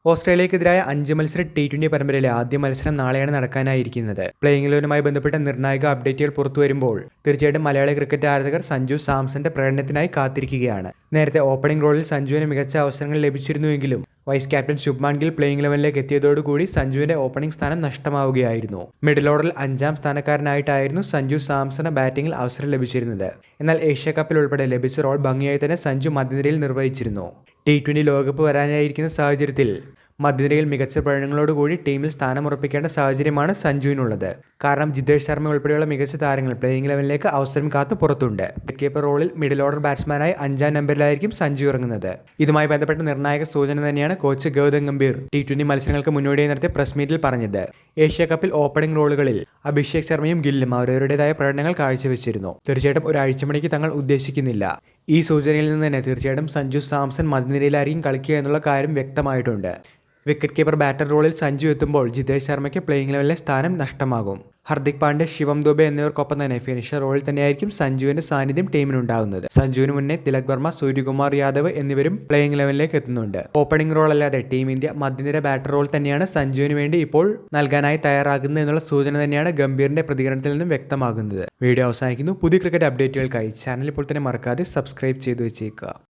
ഓസ്ട്രേലിയക്കെതിരായ 5 മത്സര T20 പരമ്പരയിലെ ആദ്യ മത്സരം നാളെയാണ് നടക്കാനായിരിക്കുന്നത്. പ്ലേയിങ് ഇലവനുമായി ബന്ധപ്പെട്ട നിർണായക അപ്ഡേറ്റുകൾ പുറത്തുവരുമ്പോൾ തീർച്ചയായിട്ടും മലയാളി ക്രിക്കറ്റ് ആരാധകർ സഞ്ജു സാംസന്റെ പ്രകടനത്തിനായി കാത്തിരിക്കുകയാണ്. നേരത്തെ ഓപ്പണിംഗ് റോളിൽ സഞ്ജുവിന് മികച്ച അവസരങ്ങൾ ലഭിച്ചിരുന്നുവെങ്കിലും vice captain Shubman Gill playing ഇലവനിലേക്ക് എത്തിയതോടുകൂടി സഞ്ജുവിന്റെ ഓപ്പണിംഗ് സ്ഥാനം നഷ്ടമാവുകയായിരുന്നു. മിഡിൽ ഓർഡറിൽ 5ാം സ്ഥാനക്കാരനായിട്ടായിരുന്നു സഞ്ജു സാംസണ് ബാറ്റിംഗിൽ അവസരം ലഭിച്ചിരുന്നത്. എന്നാൽ ഏഷ്യ കപ്പിൽ ഉൾപ്പെടെ ലഭിച്ച റോൾ ഭംഗിയായി തന്നെ സഞ്ജു മധ്യനിരയിൽ നിർവഹിച്ചിരുന്നു. T20 ലോകകപ്പ് വരാനായിരിക്കുന്ന സാഹചര്യത്തിൽ മധ്യനിരയിൽ മികച്ച പ്രകടനങ്ങളോടുകൂടി ടീമിൽ സ്ഥാനമുറപ്പിക്കേണ്ട സാഹചര്യമാണ് സഞ്ജുവിനുള്ളത്. കാരണം ജിതേഷ് ശർമ്മ ഉൾപ്പെടെയുള്ള മികച്ച താരങ്ങൾ പ്ലേയിങ് ഇലവനിലേക്ക് അവസരം കാത്തു പുറത്തുണ്ട്. വിക്കറ്റ് കീപ്പർ റോളിൽ മിഡിൽ ഓർഡർ ബാറ്റ്സ്മാനായി 5ാം നമ്പറിലായിരിക്കും സഞ്ജു ഇറങ്ങുന്നത്. ഇതുമായി ബന്ധപ്പെട്ട നിർണായക സൂചന തന്നെയാണ് കോച്ച് ഗൗതം ഗംഭീർ T20 മത്സരങ്ങൾക്ക് മുന്നോടിയായി നടത്തിയ പ്രസ് മീറ്റിൽ പറഞ്ഞത്. ഏഷ്യ കപ്പിൽ ഓപ്പണിംഗ് റോളുകളിൽ അഭിഷേക് ശർമ്മയും ഗില്ലും അവരവരുടേതായ പ്രകടനങ്ങൾ കാഴ്ചവെച്ചിരുന്നു. തീർച്ചയായിട്ടും ഒരു ആഴ്ചമണിക്ക് തങ്ങൾ ഉദ്ദേശിക്കുന്നില്ല. ഈ സൂചനയിൽ നിന്ന് തന്നെ തീർച്ചയായിട്ടും സഞ്ജു സാംസൺ മധ്യനിരയിലായിരിക്കും കളിക്കുക എന്നുള്ള കാര്യം വ്യക്തമായിട്ടുണ്ട്. വിക്കറ്റ് കീപ്പർ ബാറ്റർ റോളിൽ സഞ്ജു എത്തുമ്പോൾ ജിതേഷ് ശർമ്മയ്ക്ക് പ്ലേയിങ് ലെവലിലെ സ്ഥാനം നഷ്ടമാകും. ഹർദിക് പാണ്ഡ്യ, ശിവം ദുബെ എന്നിവർക്കൊപ്പം തന്നെ ഫിനിഷർ റോളിൽ തന്നെയായിരിക്കും സഞ്ജുവിന്റെ സാന്നിധ്യം ടീമിനുണ്ടാകുന്നത്. സഞ്ജുവിന് മുന്നേ തിലക് വർമ്മ, സൂര്യകുമാർ യാദവ് എന്നിവരും പ്ലേയിങ് ലെവലിലേക്ക് എത്തുന്നുണ്ട്. ഓപ്പണിംഗ് റോൾ അല്ലാതെ ടീം ഇന്ത്യ മധ്യനിര ബാറ്റർ റോൾ തന്നെയാണ് സഞ്ജുവിന് വേണ്ടി ഇപ്പോൾ നൽകാനായി തയ്യാറാകുന്നത് എന്നുള്ള സൂചന തന്നെയാണ് ഗംഭീറിന്റെ പ്രതികരണത്തിൽ നിന്നും വ്യക്തമാകുന്നത്. വീഡിയോ അവസാനിക്കുന്നു. പുതിയ ക്രിക്കറ്റ് അപ്ഡേറ്റുകൾക്കായി ചാനൽ ഇപ്പോൾ തന്നെ മറക്കാതെ സബ്സ്ക്രൈബ് ചെയ്തു വെച്ചേക്കുക.